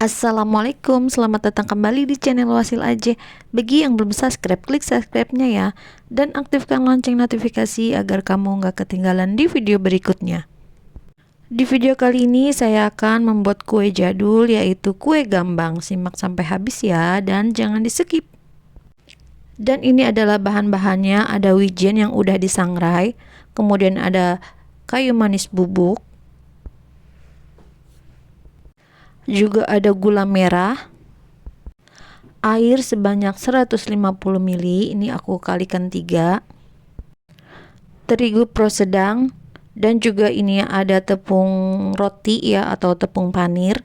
Assalamualaikum, selamat datang kembali di channel Wasil Aja. Bagi yang belum subscribe, klik subscribe-nya ya. Dan aktifkan lonceng notifikasi agar kamu nggak ketinggalan di video berikutnya. Di video kali ini saya akan membuat kue jadul, yaitu kue gambang. Simak sampai habis ya, dan jangan di skip. Dan ini adalah bahan-bahannya, ada wijen yang udah disangrai, kemudian ada kayu manis bubuk, juga ada gula merah, air sebanyak 150 ml, ini aku kalikan 3, terigu pro sedang, dan juga ini ada tepung roti ya atau tepung panir,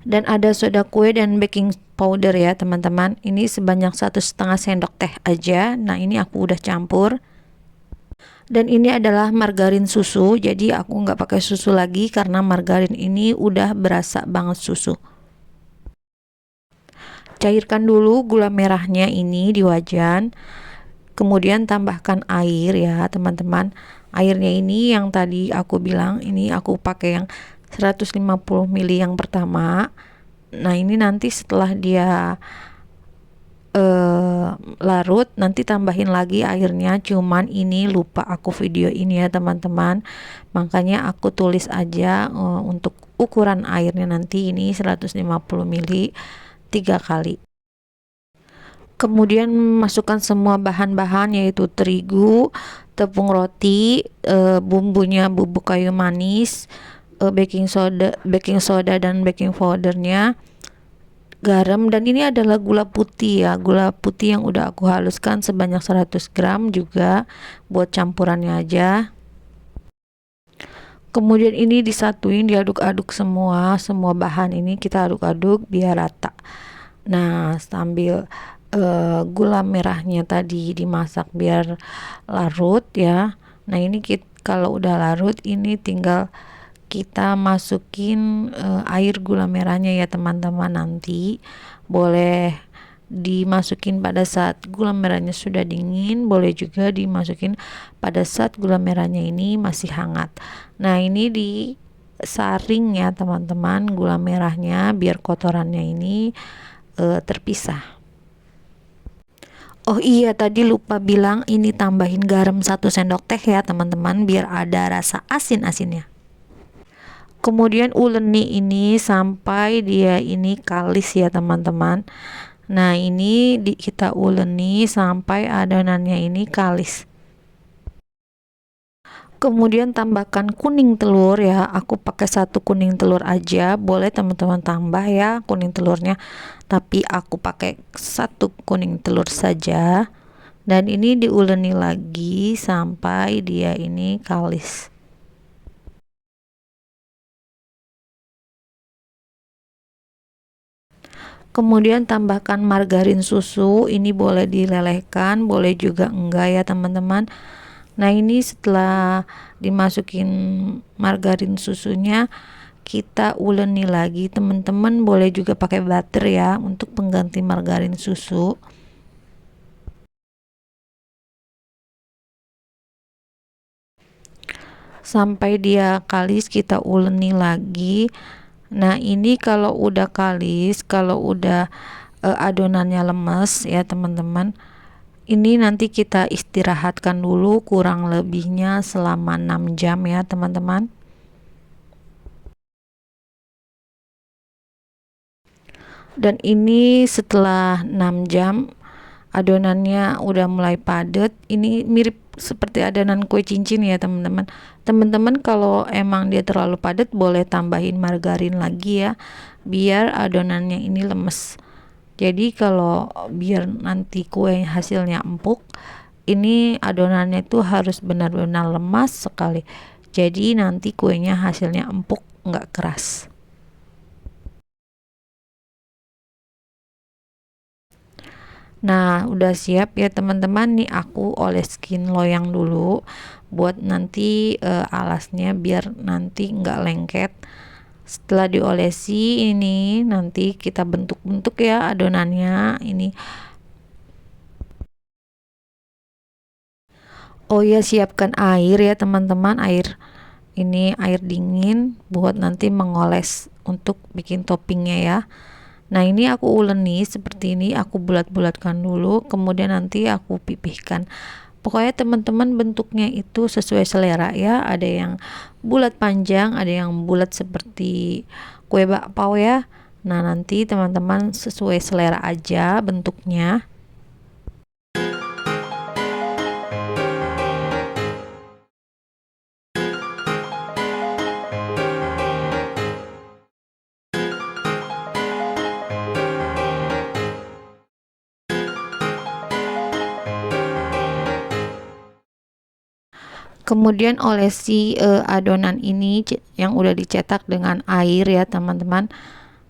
dan ada soda kue dan baking powder ya teman-teman. Ini sebanyak 1,5 sendok teh aja. Nah ini aku udah campur. Dan ini adalah margarin susu, jadi aku nggak pakai susu lagi karena margarin ini udah berasa banget susu. Cairkan dulu gula merahnya ini di wajan, kemudian tambahkan air ya teman-teman. Airnya ini yang tadi aku bilang, ini aku pakai yang 150 ml yang pertama. Nah ini nanti setelah dia larut, nanti tambahin lagi airnya, cuman ini lupa aku video ini ya teman-teman, makanya aku tulis aja untuk ukuran airnya nanti ini 150 ml 3 kali. Kemudian masukkan semua bahan-bahan yaitu terigu, tepung roti, bumbunya bubuk kayu manis, baking soda dan baking powdernya, garam, dan ini adalah gula putih ya, gula putih yang udah aku haluskan sebanyak 100 gram juga buat campurannya aja. Kemudian ini disatuin, diaduk-aduk semua bahan ini kita aduk-aduk biar rata. Nah sambil gula merahnya tadi dimasak biar larut ya. Nah ini kalau udah larut ini tinggal kita masukin air gula merahnya ya teman-teman. Nanti boleh dimasukin pada saat gula merahnya sudah dingin, boleh juga dimasukin pada saat gula merahnya ini masih hangat. Nah ini disaring ya teman-teman gula merahnya biar kotorannya ini terpisah. Oh iya, tadi lupa bilang ini tambahin garam 1 sendok teh ya teman-teman biar ada rasa asin-asinnya. Kemudian uleni ini sampai dia ini kalis ya teman-teman. Nah ini kita uleni sampai adonannya ini kalis. Kemudian tambahkan kuning telur ya, aku pakai 1 kuning telur aja, boleh teman-teman tambah ya kuning telurnya, tapi aku pakai 1 kuning telur saja. Dan ini diuleni lagi sampai dia ini kalis. Kemudian tambahkan margarin susu, ini boleh dilelehkan, boleh juga enggak ya teman-teman. Nah ini setelah dimasukin margarin susunya, kita uleni lagi. Teman-teman boleh juga pakai butter ya untuk pengganti margarin susu. Sampai dia kalis kita uleni lagi. Nah ini kalau udah kalis, kalau udah adonannya lemes ya teman-teman, ini nanti kita istirahatkan dulu kurang lebihnya selama 6 jam ya teman-teman. Dan ini setelah 6 jam adonannya udah mulai padat, ini mirip seperti adonan kue cincin ya teman-teman. Teman-teman kalau emang dia terlalu padat boleh tambahin margarin lagi ya biar adonannya ini lemes. Jadi kalau biar nanti kue hasilnya empuk, ini adonannya itu harus benar-benar lemas sekali, jadi nanti kuenya hasilnya empuk, nggak keras. Nah udah siap ya teman-teman, nih aku oleskin loyang dulu buat nanti alasnya biar nanti nggak lengket. Setelah diolesi ini nanti kita bentuk-bentuk ya adonannya ini. Oh ya, siapkan air ya teman-teman, air ini air dingin buat nanti mengoles untuk bikin toppingnya ya. Nah ini aku uleni seperti ini, aku bulat-bulatkan dulu, kemudian nanti aku pipihkan. Pokoknya teman-teman bentuknya itu sesuai selera ya, ada yang bulat panjang, ada yang bulat seperti kue bakpao ya. Nah nanti teman-teman sesuai selera aja bentuknya. Kemudian olesi adonan ini yang udah dicetak dengan air ya teman-teman.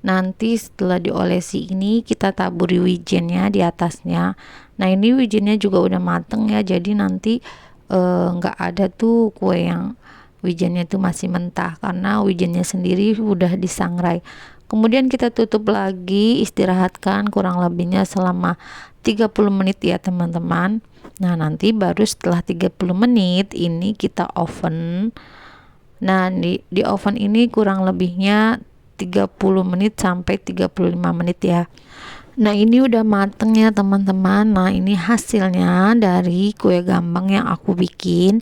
Nanti setelah diolesi ini kita taburi wijennya di atasnya. Nah ini wijennya juga udah mateng ya, jadi nanti nggak ada tuh kue yang wijennya itu masih mentah karena wijennya sendiri udah disangrai. Kemudian kita tutup lagi, istirahatkan kurang lebihnya selama 30 menit ya teman-teman. Nah nanti baru setelah 30 menit ini kita oven. Nah di oven ini kurang lebihnya 30 menit sampai 35 menit ya. Nah ini udah mateng ya teman-teman. Nah ini hasilnya dari kue gambang yang aku bikin.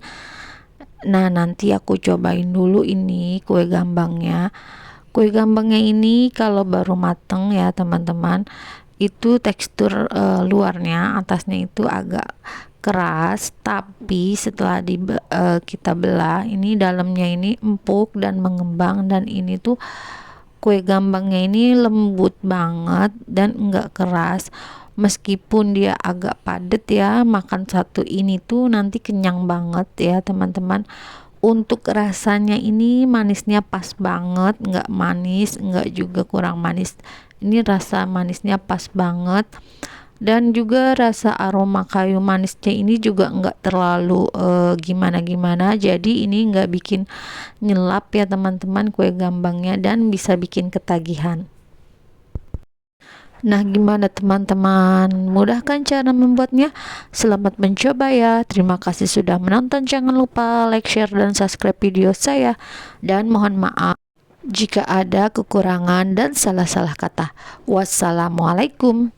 Nah nanti aku cobain dulu ini kue gambangnya. Kue gambangnya ini kalau baru mateng ya teman-teman, itu tekstur luarnya, atasnya itu agak keras, tapi setelah kita belah ini dalamnya ini empuk dan mengembang, dan ini tuh kue gambangnya ini lembut banget dan enggak keras. Meskipun dia agak padat ya, makan satu ini tuh nanti kenyang banget ya teman-teman. Untuk rasanya ini manisnya pas banget, nggak manis, nggak juga kurang manis. Ini rasa manisnya pas banget, dan juga rasa aroma kayu manisnya ini juga nggak terlalu gimana-gimana. Jadi ini nggak bikin nyelap ya teman-teman kue gambangnya, dan bisa bikin ketagihan. Nah, gimana teman-teman? Mudah kan cara membuatnya? Selamat mencoba ya. Terima kasih sudah menonton. Jangan lupa like, share, dan subscribe video saya. Dan mohon maaf jika ada kekurangan dan salah-salah kata. Wassalamualaikum.